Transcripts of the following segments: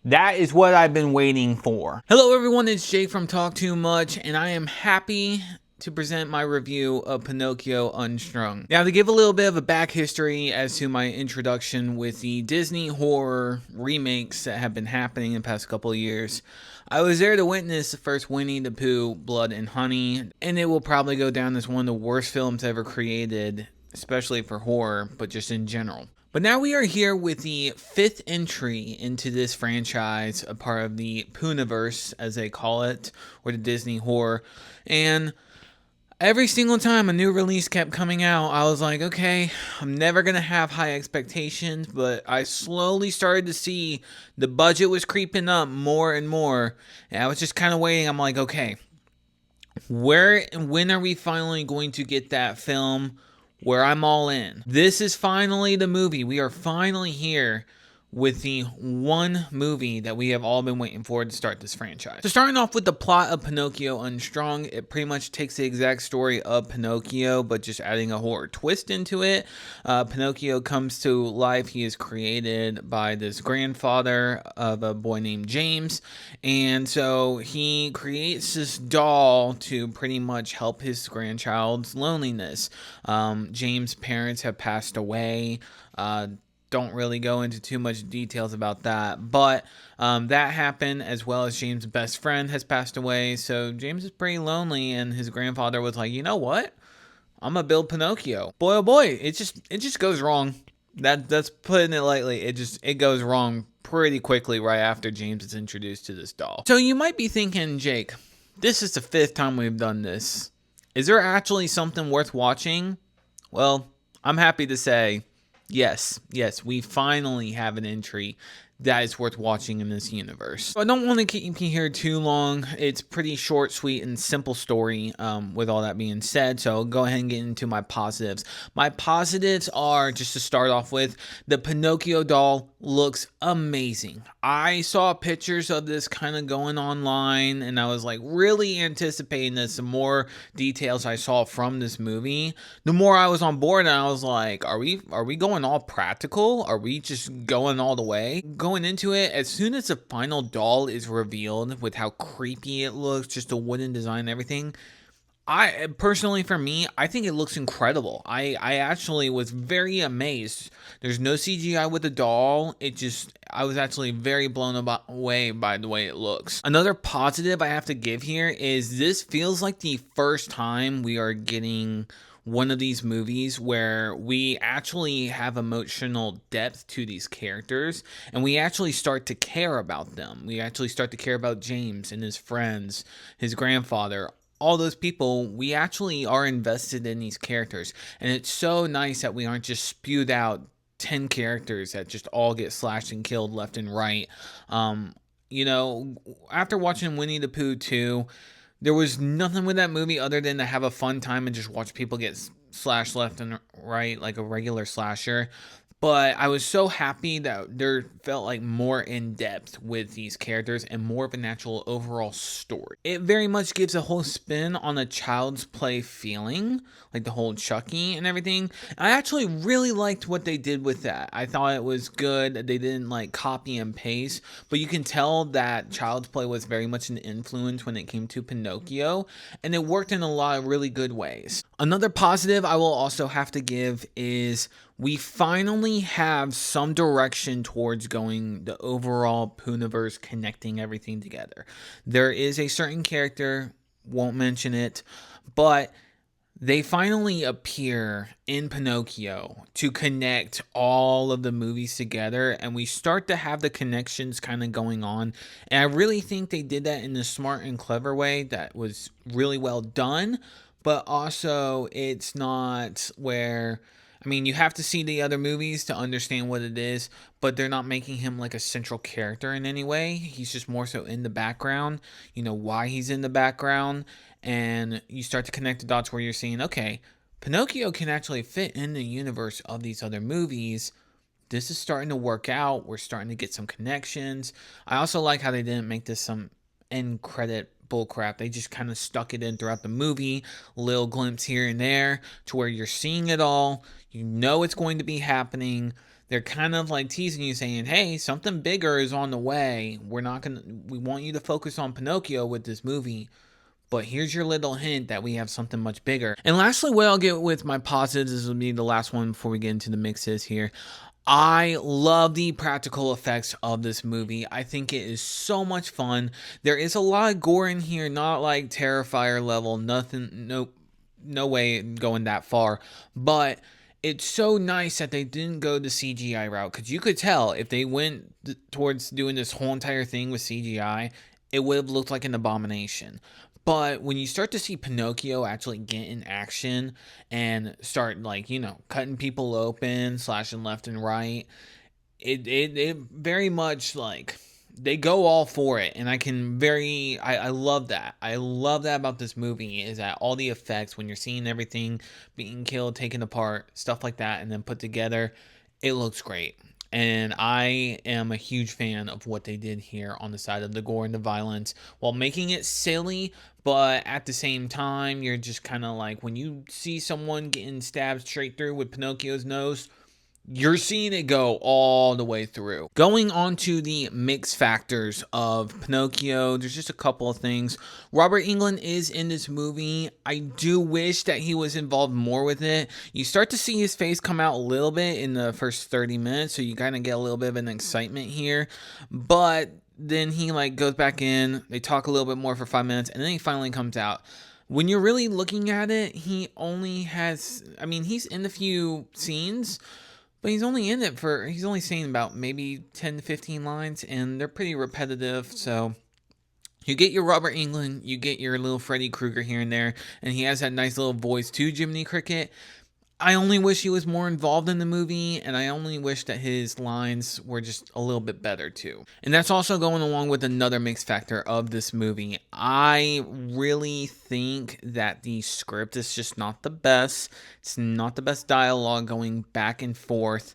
That is what I've been waiting for. Hello everyone, it's Jake from Talk Too Much, and I am happy to present my review of Pinocchio Unstrung. Now, to give a little bit of a back history as to my introduction with the Disney horror remakes that have been happening in the past couple of years, I was there to witness the first Winnie the Pooh, Blood and Honey, and it will probably go down as one of the worst films ever created, especially for horror, but just in general. But now we are here with the fifth entry into this franchise, a part of the Pooniverse, as they call it, or the Disney horror. And every single time a new release kept coming out, I was like, okay, I'm never going to have high expectations, but I slowly started to see the budget was creeping up more and more. And I was just kind of waiting. I'm like, okay, when are we finally going to get that film where I'm all in? This is finally the movie. We are finally here with the one movie that we have all been waiting for to start this franchise. So starting off with the plot of Pinocchio Unstrung, it pretty much takes the exact story of Pinocchio, but just adding a horror twist into it. Pinocchio comes to life. He is created by this grandfather of a boy named James, and so he creates this doll to pretty much help his grandchild's loneliness. James' parents have passed away. Don't really go into too much details about that, but that happened, as well as James' best friend has passed away, so James is pretty lonely, and his grandfather was like, you know what, I'm gonna build Pinocchio. Boy oh boy, it just goes wrong. That's putting it lightly. It goes wrong pretty quickly right after James is introduced to this doll. So you might be thinking, Jake, this is the fifth time we've done this. Is there actually something worth watching? Well, I'm happy to say yes, we finally have an entry that is worth watching in this universe. So I don't want to keep you here too long. It's pretty short, sweet, and simple story, with all that being said. So I'll go ahead and get into my positives. My positives are, just to start off with, the Pinocchio doll looks amazing. I saw pictures of this kind of going online, and I was like really anticipating this. The more details I saw from this movie, the more I was on board, and I was like, are we going all practical? Are we just going all the way? Going into it, as soon as the final doll is revealed with how creepy it looks, just the wooden design and everything, I personally, for me, I think it looks incredible. I actually was very amazed. There's no CGI with the doll. I was actually very blown away by the way it looks. Another positive I have to give here is this feels like the first time we are getting one of these movies where we actually have emotional depth to these characters, and we actually start to care about them. We actually start to care about James and his friends, his grandfather, all those people. We actually are invested in these characters, and it's so nice that we aren't just spewed out 10 characters that just all get slashed and killed left and right. After watching Winnie the Pooh 2, there was nothing with that movie other than to have a fun time and just watch people get slashed left and right like a regular slasher. But I was so happy that there felt like more in depth with these characters and more of an actual overall story. It very much gives a whole spin on a Child's Play feeling, like the whole Chucky and everything. I actually really liked what they did with that. I thought it was good. They didn't like copy and paste, but you can tell that Child's Play was very much an influence when it came to Pinocchio, and it worked in a lot of really good ways. Another positive I will also have to give is we finally have some direction towards going the overall Pooniverse, connecting everything together. There is a certain character, won't mention it, but they finally appear in Pinocchio to connect all of the movies together, and we start to have the connections kind of going on. And I really think they did that in a smart and clever way that was really well done, but also it's not where, I mean, you have to see the other movies to understand what it is, but they're not making him like a central character in any way. He's just more so in the background. You know why he's in the background, and you start to connect the dots where you're seeing, okay, Pinocchio can actually fit in the universe of these other movies. This is starting to work out. We're starting to get some connections. I also like how they didn't make this some end credit bullcrap. They just kind of stuck it in throughout the movie, little glimpse here and there, to where you're seeing it all. You know it's going to be happening. they're kind of like teasing you, saying, hey, something bigger is on the way. We want you to focus on Pinocchio with this movie, but here's your little hint that we have something much bigger. And lastly, what I'll get with my positives, this will be the last one before we get into the mixes here. I love the practical effects of this movie. I think it is so much fun. There is a lot of gore in here, not like Terrifier level, nothing, no way going that far. But it's so nice that they didn't go the CGI route, because you could tell if they went towards doing this whole entire thing with CGI, it would have looked like an abomination. But when you start to see Pinocchio actually get in action and start, like, cutting people open, slashing left and right, it very much, like, they go all for it. And I love that. I love that about this movie, is that all the effects, when you're seeing everything being killed, taken apart, stuff like that, and then put together, it looks great. And I am a huge fan of what they did here on the side of the gore and the violence, while making it silly, but at the same time, you're just kind of like, when you see someone getting stabbed straight through with Pinocchio's nose, you're seeing it go all the way through. Going on to the mix factors of Pinocchio, there's just a couple of things. Robert Englund is in this movie. I do wish that he was involved more with it. You start to see his face come out a little bit in the first 30 minutes, so you kind of get a little bit of an excitement here. But then he goes back in, they talk a little bit more for 5 minutes, and then he finally comes out. When you're really looking at it, he's in a few scenes, but he's only saying about maybe 10 to 15 lines, and they're pretty repetitive. So you get your Robert Englund, you get your little Freddy Krueger here and there, and he has that nice little voice too, Jiminy Cricket. I only wish he was more involved in the movie, and I only wish that his lines were just a little bit better too. And that's also going along with another mix factor of this movie. I really think that the script is just not the best. It's not the best dialogue going back and forth,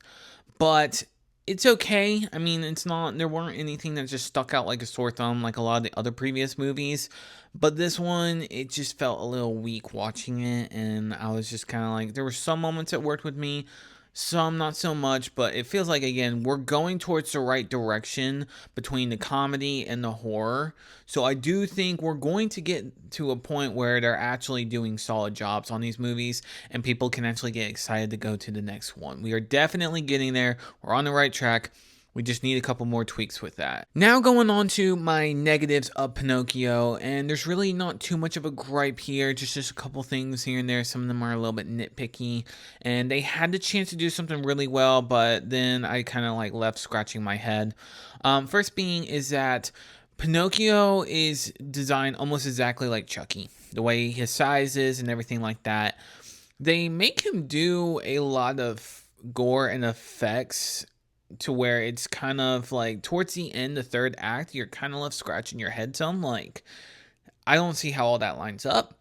but it's okay. There weren't anything that just stuck out like a sore thumb like a lot of the other previous movies. But this one, it just felt a little weak watching it. And I was just kind of like, there were some moments that worked with me, some not so much. But it feels like, again, we're going towards the right direction between the comedy and the horror. So I do think we're going to get to a point where they're actually doing solid jobs on these movies, and people can actually get excited to go to the next one. We are definitely getting there. We're on the right track. We just need a couple more tweaks with that. Now going on to my negatives of Pinocchio, and there's really not too much of a gripe here, just a couple things here and there. Some of them are a little bit nitpicky, and they had the chance to do something really well, but then I kind of left scratching my head. First being is that Pinocchio is designed almost exactly like Chucky. The way his size is and everything like that. They make him do a lot of gore and effects to where it's kind of like towards the end, the third act, you're kind of left scratching your head. So I'm like, I don't see how all that lines up.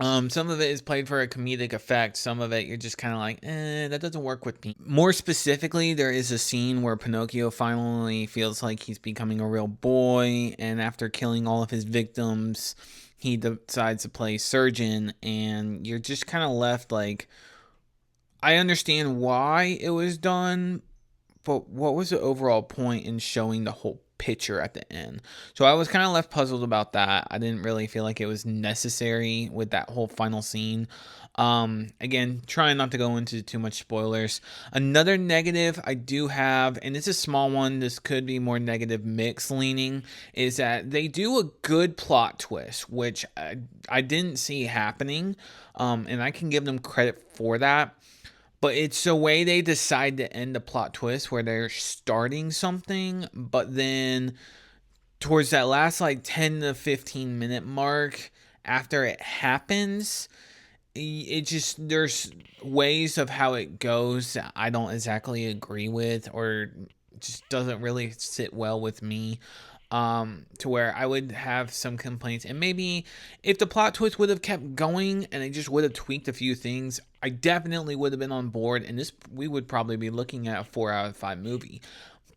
Some of it is played for a comedic effect. Some of it you're just kind of like, that doesn't work with me. More specifically, there is a scene where Pinocchio finally feels like he's becoming a real boy, and after killing all of his victims, he decides to play surgeon, and you're just kind of left like, I understand why it was done, but what was the overall point in showing the whole picture at the end? So I was kind of left puzzled about that. I didn't really feel like it was necessary with that whole final scene. Again, trying not to go into too much spoilers. Another negative I do have, and it's a small one, this could be more negative mix leaning, is that they do a good plot twist, which I didn't see happening, and I can give them credit for that. But it's the way they decide to end the plot twist, where they're starting something, but then towards that last 10 to 15 minute mark after it happens, it just, there's ways of how it goes that I don't exactly agree with, or just doesn't really sit well with me. To where I would have some complaints, and maybe if the plot twist would have kept going and they just would have tweaked a few things, I definitely would have been on board, and we would probably be looking at a 4 out of 5 movie.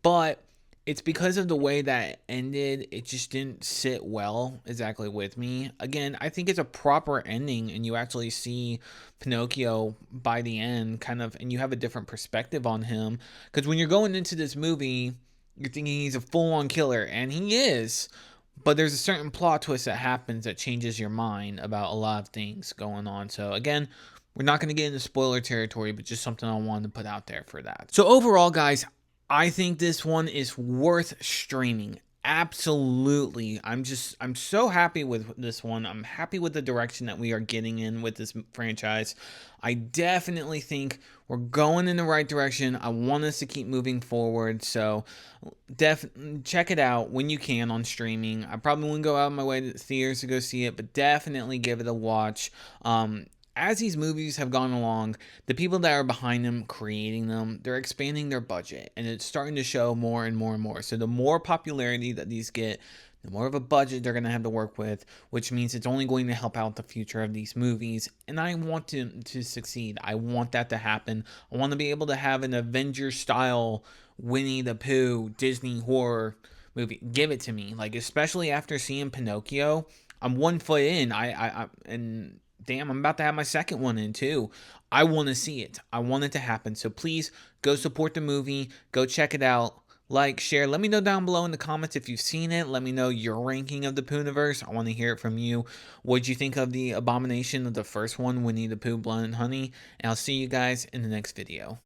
But It's because of the way that it ended. It just didn't sit well exactly with me. Again, I think it's a proper ending, and you actually see Pinocchio by the end, kind of, and you have a different perspective on him. Because when you're going into this movie, you're thinking he's a full on killer, and he is. But there's a certain plot twist that happens that changes your mind about a lot of things going on. So, again, we're not going to get into spoiler territory, but just something I wanted to put out there for that. So, overall, guys, I think this one is worth streaming. Absolutely. I'm so happy with this one. I'm happy with the direction that we are getting in with this franchise. I definitely think we're going in the right direction. I want us to keep moving forward. So check it out when you can on streaming. I probably wouldn't go out of my way to theaters to go see it, but definitely give it a watch. As these movies have gone along, the people that are behind them, creating them, they're expanding their budget, and it's starting to show more and more and more. So the more popularity that these get, the more of a budget they're going to have to work with, which means it's only going to help out the future of these movies. And I want to succeed. I want that to happen. I want to be able to have an Avengers style Winnie the Pooh Disney horror movie. Give it to me. Like, especially after seeing Pinocchio, I'm 1 foot in. And damn, I'm about to have my second one in too. I want to see it. I want it to happen. So please go support the movie. Go check it out. Like, share. Let me know down below in the comments if you've seen it. Let me know your ranking of the Pooniverse. I want to hear it from you. What'd you think of the abomination of the first one, Winnie the Pooh, Blood and Honey? And I'll see you guys in the next video.